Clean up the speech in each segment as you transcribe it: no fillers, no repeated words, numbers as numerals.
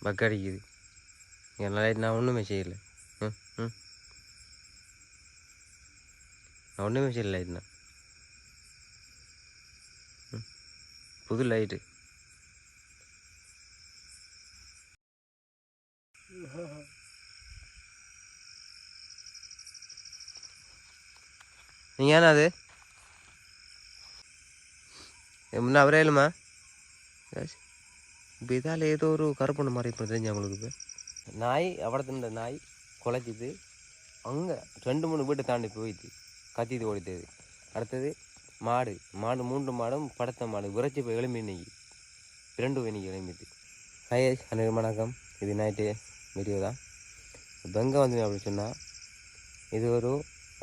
Buck அடிக்குது light. நான் ஒன்றுமே செய்யலை. நான் ஒன்றுமே செய்யலை லைட்னா. புது லைட்டு. நீங்கள் ஏன்னா அது முன்ன அவரே இல்லைம்மா. இப்போ இதால் ஏதோ ஒரு கருப்பண்ண மாதிரி இப்போ தெரிஞ்சு அவங்களுக்கு. இப்போ நாய் அவடத்துன்ற நாய் குலைச்சிது. அங்கே 2-3 வீட்டை தாண்டி போயிடுது. கத்திட்டு ஓடித்தது. அடுத்தது மாடு 3 மாடும் படுத்த மாடு விரைச்சி போய் எலும்பி இன்னைக்கு 2 இன்னைக்கு எலும்பிட்டு. ஹாய் அனைவரும் வணக்கம். இது நைட்டு வீடியோ தான். இப்போ எங்கே வந்து அப்படின்னு சொன்னால், இது ஒரு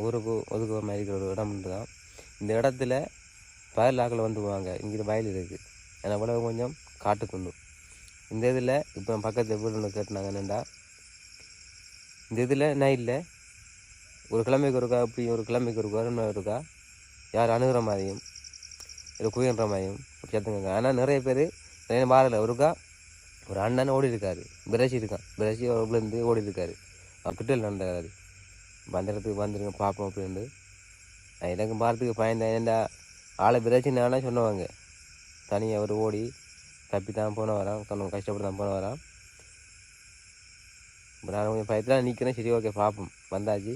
ஊருக்கு ஒதுக்குற மாதிரி இருக்கிற ஒரு இடம் தான். இந்த இடத்துல பயிலாக்கள் வந்து போவாங்க. இங்கே வயல் இருக்குது. ஏன்னா கூட கொஞ்சம் காட்டுக்குண்டு. இந்த இதில் இப்போ பக்கத்தில் வீடு ஒன்று கேட்டுனாங்க. என்னென்னா இந்த இதில் நைட்டில் ஒரு கிழமைக்கு இருக்கா, அப்படி ஒரு கிழமைக்கு ஒரு வருமா இருக்கா, யார் அணுகிற மாதிரியும் இல்லை குயின்ற மாதிரியும் சத்துங்க. ஆனால் நிறைய பேர் நிறைய வாரில் இருக்கா. ஒரு அண்ணன் ஓடி இருக்காரு, பிரசி இருக்கான். பிரசி விழுந்து ஓடி இருக்காரு. கிட்டல் நடந்தாரு. அந்த இடத்துக்கு வந்துருங்க பார்ப்போம் அப்படின்ட்டு. எனக்கு பார்த்துக்கு பயந்தேன். ஏன்டா ஆளை பிரச்சினானா சொன்னவாங்க. தனியாக அவர் ஓடி தப்பி தான் போன வரான். கொஞ்சம் கஷ்டப்பட்டு தான் போன வரான். இப்போ நான் கொஞ்சம் பயத்தில் நிற்கிறேன். சரி, ஓகே பார்ப்போம். வந்தாச்சு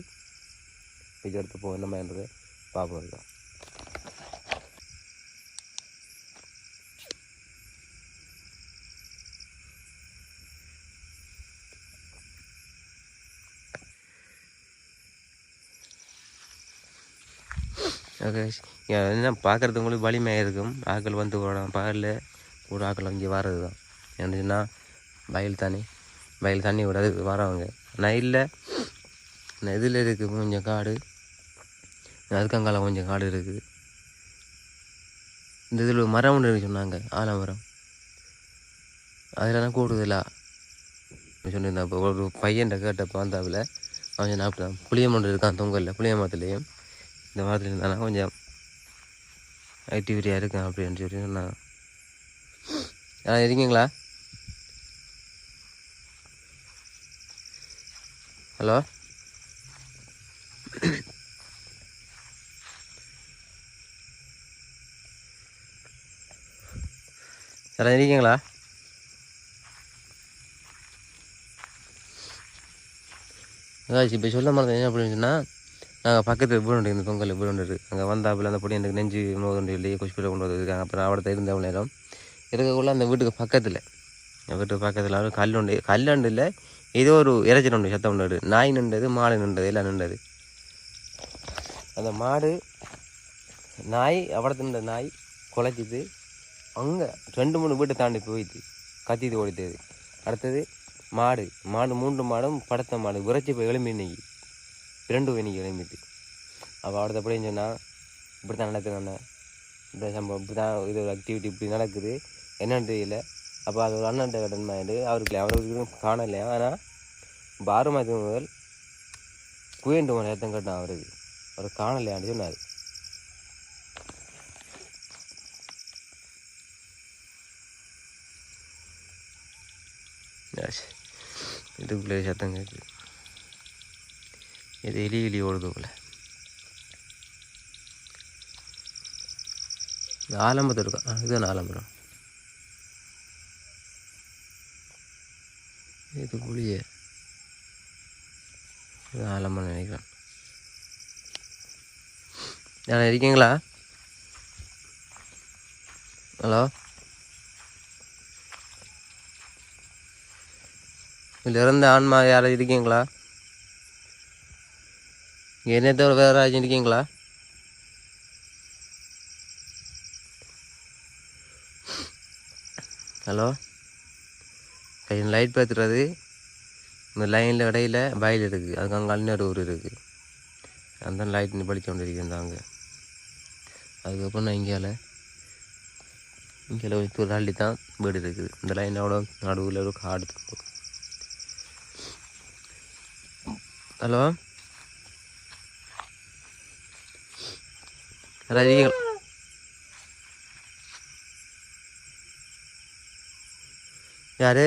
பிச்சை எடுத்து போ என்ன மாதிரின்றது பார்ப்போம். இருக்கா ஓகே. என்ன பார்க்குறதுக்கு உங்களுக்கு வலிமையாக இருக்கும். ஆக்கள் வந்து பகலில் ஒரு ஆக்கள் இங்கே வர்றது தான். என்னச்சுன்னா வயல் தண்ணி விடாது வரவங்க. நான் இல்லை இதில் இருக்குது கொஞ்சம் காடு. அதுக்கங்கால கொஞ்சம் காடு இருக்குது. இந்த இதில் மரம் ஒன்று இருக்கு சொன்னாங்க, ஆலமரம். அதில் தான் கூடுதலா சொன்னிருந்தேன். இப்போ ஒரு பையன்கிட்ட கேட்டப்போ வந்தாப்புல அவன் சொன்ன அப்படி தான் புளிய மரம் இருக்கான் தொங்கலில். புளிய மரத்துலேயும் இந்த மரத்தில் இருந்தானா கொஞ்சம் ஆக்டிவிட்டியாக இருக்கேன் அப்படின்னு சொல்லி சொன்னாங்க. யாரும் இருக்கீங்களா? ஹலோ, யாரும் இருக்கீங்களா? அதாச்சு இப்போ சொல்ல மாதிரி என்ன அப்படின்னு சொன்னால், நாங்கள் பக்கத்தில் வீடு இந்த தொங்கலில் வீடு இருக்குது. அங்கே வந்தாப்புல அந்த பொடி எனக்கு நெஞ்சு நோதுண்டு சொல்லி ஹாஸ்பிட்டல் கொண்டு வந்துருக்காங்க. அப்புறம் அவடத்த இருந்த நேரம் இருக்கக்குள்ள அந்த வீட்டுக்கு பக்கத்தில் ஒரு கல்லுண்டு இல்லை, ஏதோ ஒரு இறைச்சி உண்டு, சத்தம் உண்டு. நாய் நின்றது, மாடு நின்றது, எல்லாம் நின்றது. அந்த மாடு நாய் அவடத்துன்ற நாய் குலைச்சிது. அங்கே 2-3 வீட்டை தாண்டி போயிடுது. கத்திட்டு ஓடித்தது. அடுத்தது மாடு 3 மாடும் படுத்த மாடு விரைச்சி போய் எலும்பி இன்னைக்கு 2 இன்னைக்கு எலும்பிட்டு. அப்போ அவடத்த எப்படின்னு சொன்னால், இப்படி தான் நடக்குதுண்ணே இந்த சம்பவம். இப்படி தான் இது ஒரு ஆக்டிவிட்டி இப்படி நடக்குது, என்னன்னு தெரியல. அப்போ அது ஒரு அண்ணன்ட்ட கடன் மாயிட்டு அவருக்கு காணலையா. ஆனால் இப்போ 6 மாதத்துக்கு முதல் குயண்டு மணி ஏற்றம் கேட்டான். அவர் காணலையான்னு சொன்னார். இதுக்குள்ளே சத்தம் கேட்குது. இது எலி ஓடுது போல. இந்த ஆலம்பரம் இருக்கா? இதுதான் ஆலம்பரம். இது புளிய இது ஆலம்பரம் நினைக்கிறேன். யாரும் இருக்கீங்களா? ஹலோ, இதில் இறந்த ஆன்மா யாரும் இருக்கீங்களா? என்னை தவிர வேறு யாராச்சும் இருக்கீங்களா? ஹலோ, கையில் லைட் பார்த்துறது. இந்த லைனில் இடையில வயல் இருக்குது. அதுக்கு அங்கே இன்னொரு ஊர் இருக்குது. அந்த லைட் படித்து கொண்டு இருந்தாங்க. அதுக்கப்புறம் நான் இங்கே ஒரு தள்ளி தான் வீடு இருக்குது. இந்த லைனோட நடுவில் ஒரு காடு. ஹலோ, யாராவது இருக்கீங்களா? யாரு?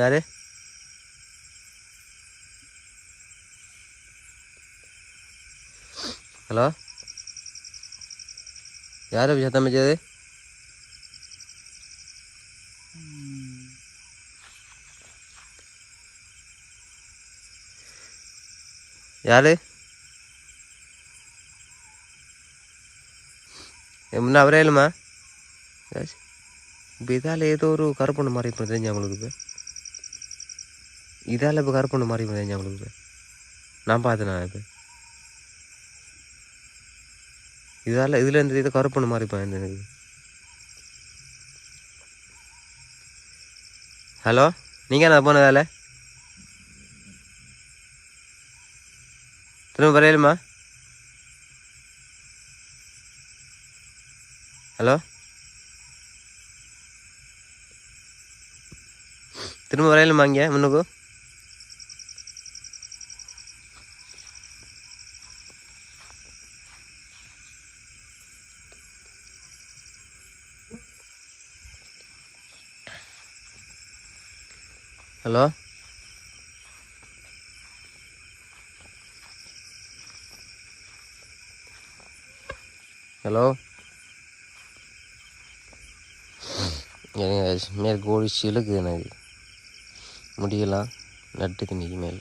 யாரு? ஹலோ, யார் சத்தம் வச்சது? யாரு? முன்ன அவரே இல்லைம்மா. இப்போ இதால் ஏதோ ஒரு கருப்பொண்ணு மாதிரி இப்போ தெரிஞ்சு அவங்களுக்கு இப்போ இதால் இப்போ கருப்பொண்ணு மாதிரி இப்போ தெரிஞ்சு அவங்களுக்கு இப்போ நான் பார்த்தேன். இப்போ இதால் இதில் இருந்து இது கருப்பொண்ணு மாதிரி இப்போ எனக்கு. ஹலோ, நீங்கள் என்ன போன வேலை திரும்ப வரையிலுமா? ஹலோ, திரும்ப வரையிலுமா இங்கே முன்னுக்கு? ஹலோ, ஹலோ, மேற்கு ஓடிச்சு இழுக்குது எனக்கு முடியலாம் நட்டுக்கு நிற்க மேல்.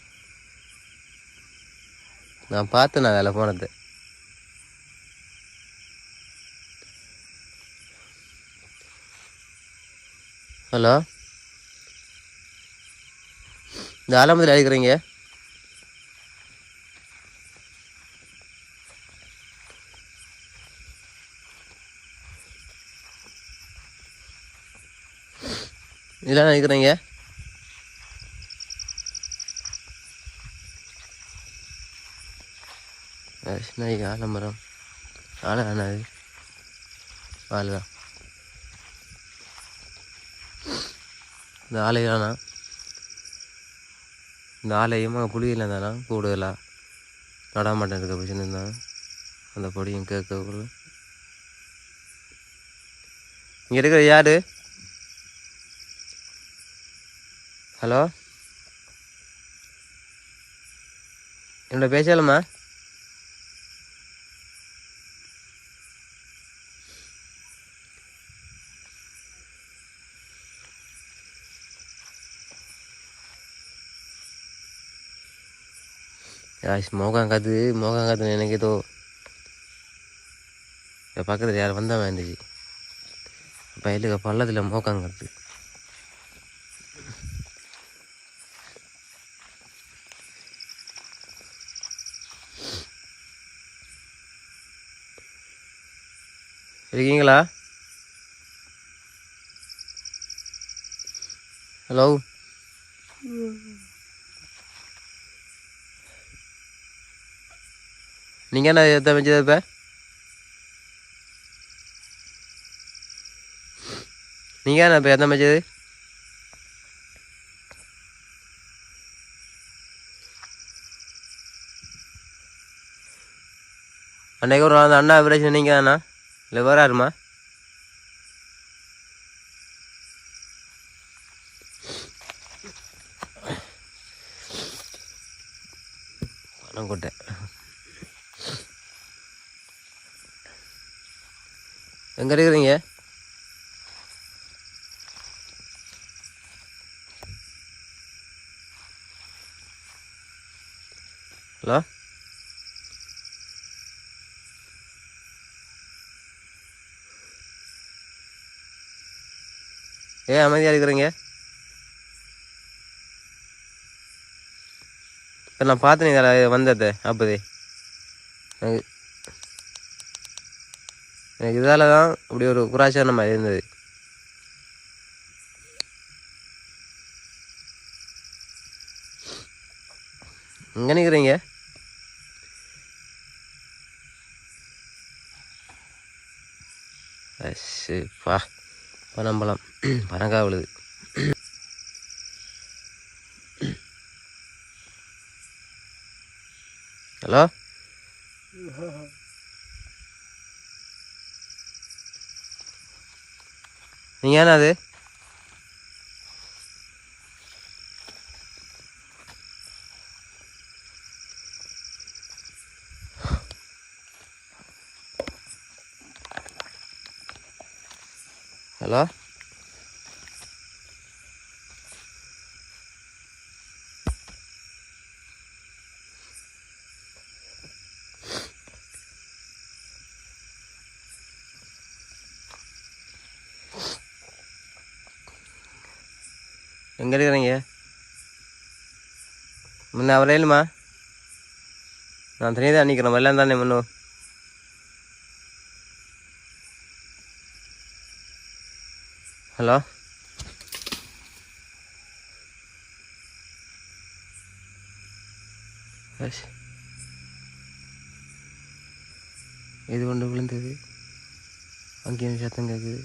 நான் பார்த்தேன் நான் வேலை போனது. ஹலோ, இந்த ஆலமதில் அடிக்கிறீங்க? இதெல்லாம் நினைக்கிறீங்க? ஆலமரம் ஆலை தானே அது? ஆலை தான். இந்த ஆலை தானா? இந்த ஆலையும் புளியில் தானா கூடுதலாக நடாமாட்டம் இருக்க பிரச்சனை தான். அந்த பொடியும் கேட்க இங்கே இருக்கிற யார்? ஹலோ, என்னோட பேசலுமா? மோகாங்காத்து எனக்கு ஏதோ பக்கத்தில் யார் வந்தால் இருந்துச்சு. பயிலுக்கு பள்ளத்தில் மோக்காங்காத்து. இருக்கீங்களா? ஹலோ, நீங்கள் என்ன எத்த வச்சது? இப்போ நீங்கள் என்ன இப்போ எத்த வச்சது? அன்றைக்கு ஒரு அந்த அண்ணா பிரச்சனை நீங்கள் தானா இல்லை வேறு யாருமா? பணங்கொட்டை எங்கே இருக்கிறீங்க? ஹலோ, ஏன் அமைதியாக இருக்கிறீங்க? இப்போ நான் பார்த்தேன் வந்தது அப்போதே. எனக்கு எனக்கு இதால் தான் இப்படி ஒரு குராச்சான மாதிரி இருந்தது. எங்கே நிற்கிறீங்க? பா பனம்பழம் பனங்காய் விழுது. ஹலோ, நீங்கள் ஏன்னா அது ஹலோ எங்கே இருக்கிறீங்க முன்ன அவரே இல்லைம்மா நான் தனியாக தான் நிற்கிறேன் வெள்ளம் தானே முன்னும் ஹலோ இது கொண்டு விழுந்தது அங்கேயும் சத்தம் கேட்குது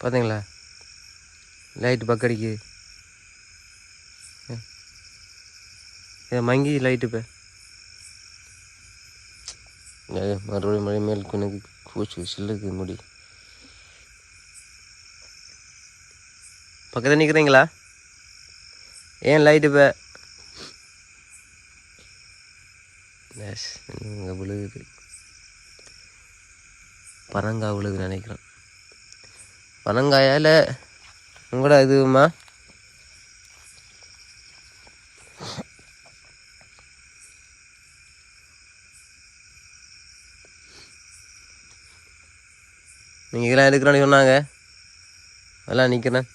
பார்த்தீங்களா லைட்டு பக்கடிக்கு மங்கி லைட்டு இப்போ மறுபடியும் மழை மேல் எனக்கு பூச்சி சில்லுக்கு முடி பக்கத்தில் நிற்கிறீங்களா ஏன் லைட்டு இப்போ இங்கே விழுகுது பனங்காய் விழுகுதுன்னு நினைக்கிறேன் பனங்காயால் உங்களோட இதுமா நீங்கள் இதெல்லாம் எடுக்கிறோன்னு சொன்னாங்க அதெல்லாம் நிற்கிறேன்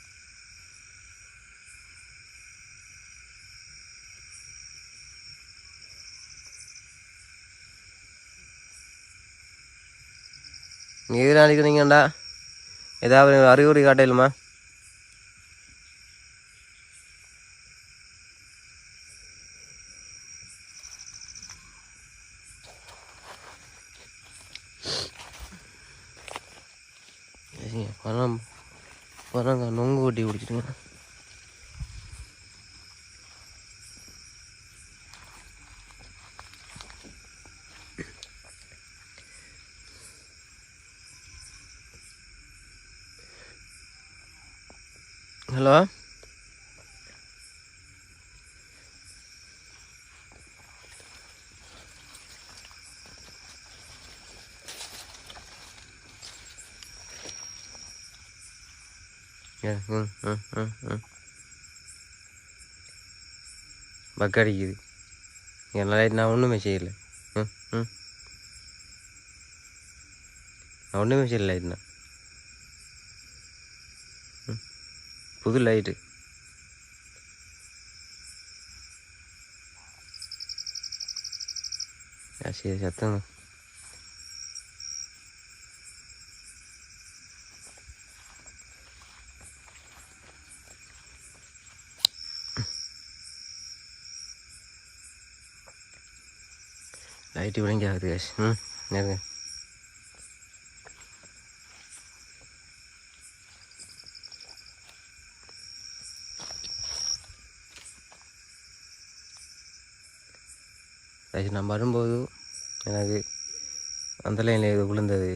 நீங்கள் இதெல்லாம் அடிக்கிறீங்கண்டா ஏதாவது அறிகுறி காட்டலுமா பணம் பணங்க நொங்கு கொட்டி குடிச்சிட்டுங்க ஹலோ பக்கடிக்குது என்னால் நான் ஒன்றுமே செய்யலை நான் ஒன்றுமே செய்யலை லைட்னா புது லைட்டு சரி சத்தங்க லைட்டு விளங்கி ஆகுது கேஷ் நேருங்க கேஷ் நான் வரும்போது எனக்கு அந்த லைனில் இது விழுந்தது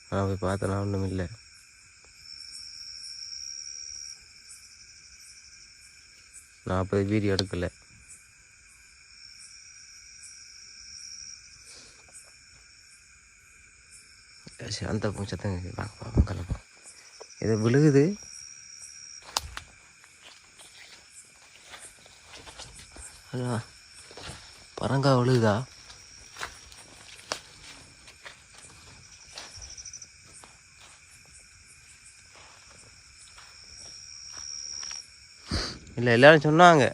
நான் போய் பார்த்தேன்னா ஒன்றும் இல்லை நான் போய் வீடியோ எடுக்கலை அந்த சத்தங்க பார்ப்போம் கலப்போம் இது விழுகுது பரங்காய் விழுகுதா இல்லை எல்லோரும் சொன்னாங்க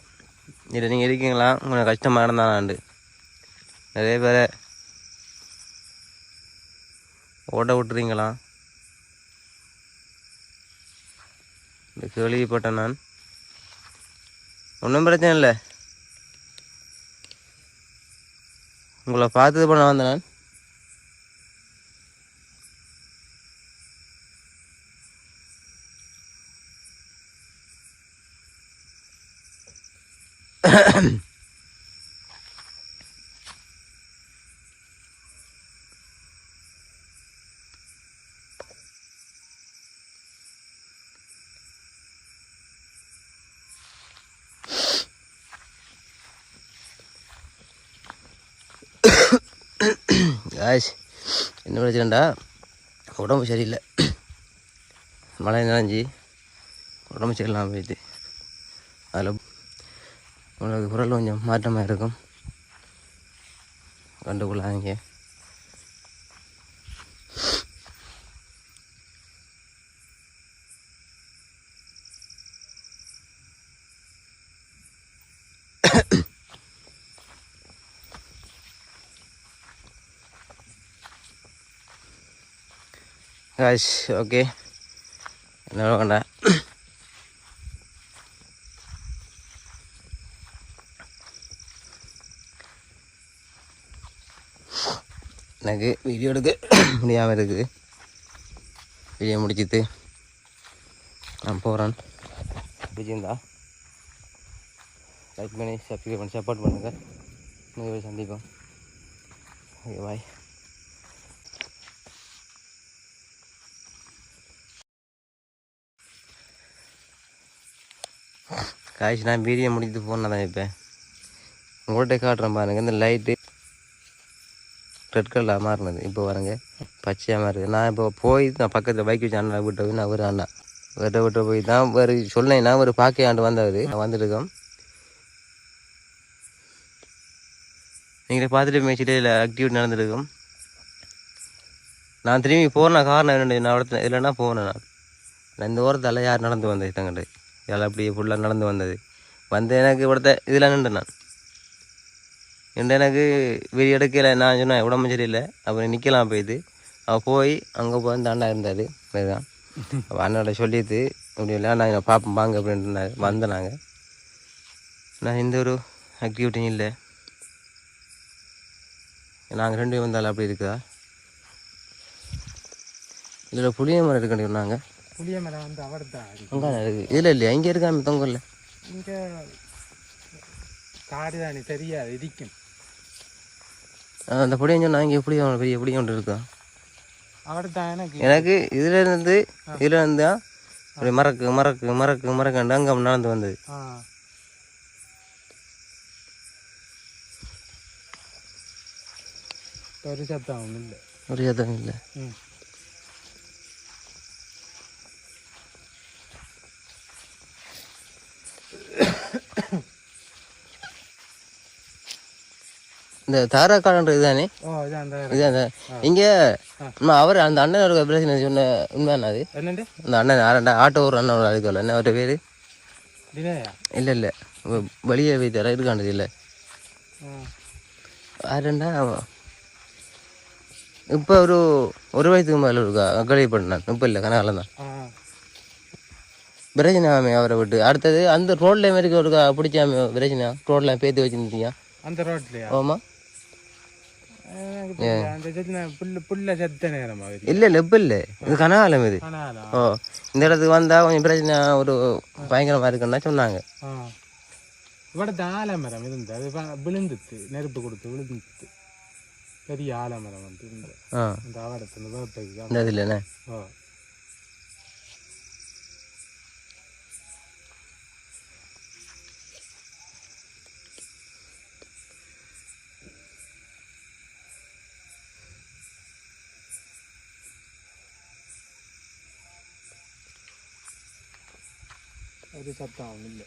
இல்லை நீங்கள் இருக்கீங்களா உங்களுக்கு கஷ்டமாக இருந்தானாண்டு நிறைய பேரை ஓட்ட விட்டுறீங்களா இந்த கேள்விப்பட்டேன் நான் ஒன்றும் பிரச்சனை இல்லை உங்களை பார்த்தது பண்ண வந்தேன் நான். ஆஷ் என்ன பிரச்சனைடா, உடம்பு சரியில்லை, மழை நனைஞ்சி உடம்பு சரியில்லாமல் போயிடுது. அதில் உங்களுக்கு குரல் கொஞ்சம் மாற்றமாக இருக்கும், கண்டுகொள்ளாதீங்க. guys ஓகே என்ன வேண்டா. எனக்கு வீடியோ எடுக்க முடியாமல் இருக்குது. வீடியோ முடிச்சிட்டு நான் போகிறேன். பிடிச்சிருந்தா லைக் பண்ணி சப்ஸ்கிரைப் பண்ணி சப்போர்ட் பண்ணுங்கள். இன்னொரு சந்திப்போம். Okay bye. காய்ச்சி நான் வீடியோ முடித்து போனால் தான் இப்போ உங்கள்கிட்ட காட்டுறேன் பாருங்க. இந்த லைட்டு ரெட் கலரில் மாறினது இப்போ பாருங்க பச்சையாக மாறுது. நான் இப்போ போய் நான் பக்கத்தில் பைக் வச்சு அண்ணா விட்டு போய் நான் ஒரு அண்ணா விட்டு போய் தான் ஒரு சொன்னேன்னா ஒரு பாக்கை ஆண்டு வந்தவர் நான் வந்துருக்கோம். நீங்களே பார்த்துட்டு மேய்ச்சிட்டு ஆக்டிவிட்டி நடந்துருக்கும். நான் திரும்பி போன காரணம் என்னென்ன நான் இடத்துல இல்லைன்னா போனேன். நான் இந்த ஓரத்தால் யார் நடந்து வந்தது தங்கிட்டு எல்லாம் அப்படியே ஃபுல்லாக நடந்து வந்தது வந்து எனக்கு இവിടുத்த இதில் நின்று நான் நின்று எனக்கு வீடியோ எடுக்கலை. நான் சொன்னேன் உடம்பு சரியில்லை அப்புறம் நிற்கலாம் போயிது. அவள் போய் அங்கே போய் அந்த அண்ணா இருந்தார் அதுதான். அப்போ அண்ணாட்ட சொல்லிட்டு இப்படி இல்லை நான் பார்ப்போம் வாங்க அப்படின்ட்டு வந்தேன். நான் எந்த ஒரு ஆக்டிவிட்டியும் இல்லை. நாங்கள் 2 பேரும் வந்தாலும் அப்படி இருக்குதா இதில் புளிய மரம் இருக்குன்னு சொன்னாங்க. புளிய மரம் வந்து அவர் தான் இருக்குது. இதில் இல்லையா இங்கே இருக்காம தொங்கல்ல இங்கே காடு தானே தெரியாது இடிக்கும். அந்த புளியம் சொன்னால் இங்கே புளிய பெரிய புளிய ஒன்று இருக்கா அவர் தான் எனக்கு இதில் இருந்து தான் அப்படி மறக்காண்டு அங்கே நடந்து வந்தது. ஒரு சத்தம் இல்லை ஒரு சத்தம் இல்லை. இந்த தாராக்காடுன்றது இதுதானே இதுதான் இங்கே அவர் அந்த அண்ணனோட பிரச்சனை சொன்ன உண்மையான அது அந்த அண்ணன் ஆட்டோ ஒரு அண்ணனோட அதுக்கு என்ன அவரோட பேர் இல்லை இல்லை வெளியே வைத்தார இருக்காண்டது இல்லை யாருண்டா இப்போ ஒரு வயதுக்கு மேலே இருக்கா கழிவுப்பட்டு இப்போ இல்லை கனகாலம் தான் பிரச்சனை அவரை விட்டு அடுத்தது அந்த ரோட்ல மாரி இருக்கா பிடிச்சாம பிரச்சனை ரோட்ல பேத்து வச்சுருந்தீங்க அந்த ரோட்லயா? ஆமா இல்ல இல்ல இப்ப இல்ல இது கனகாலம் இது. ஓ இந்த இடத்துக்கு வந்தா கொஞ்சம் பிரச்சனை ஒரு பயங்கரமா இருக்குன்னா சொன்னாங்க. இவடத்து ஆலமரம் இருந்தது அது விழுந்துட்டு நெருப்பு கொடுத்து விழுந்துட்டு பெரிய ஆலமரம் வந்து இந்த ஆவடத்து வேட்டைக்கு இல்லைண்ணே. ஒரு சத்தம் இல்லை.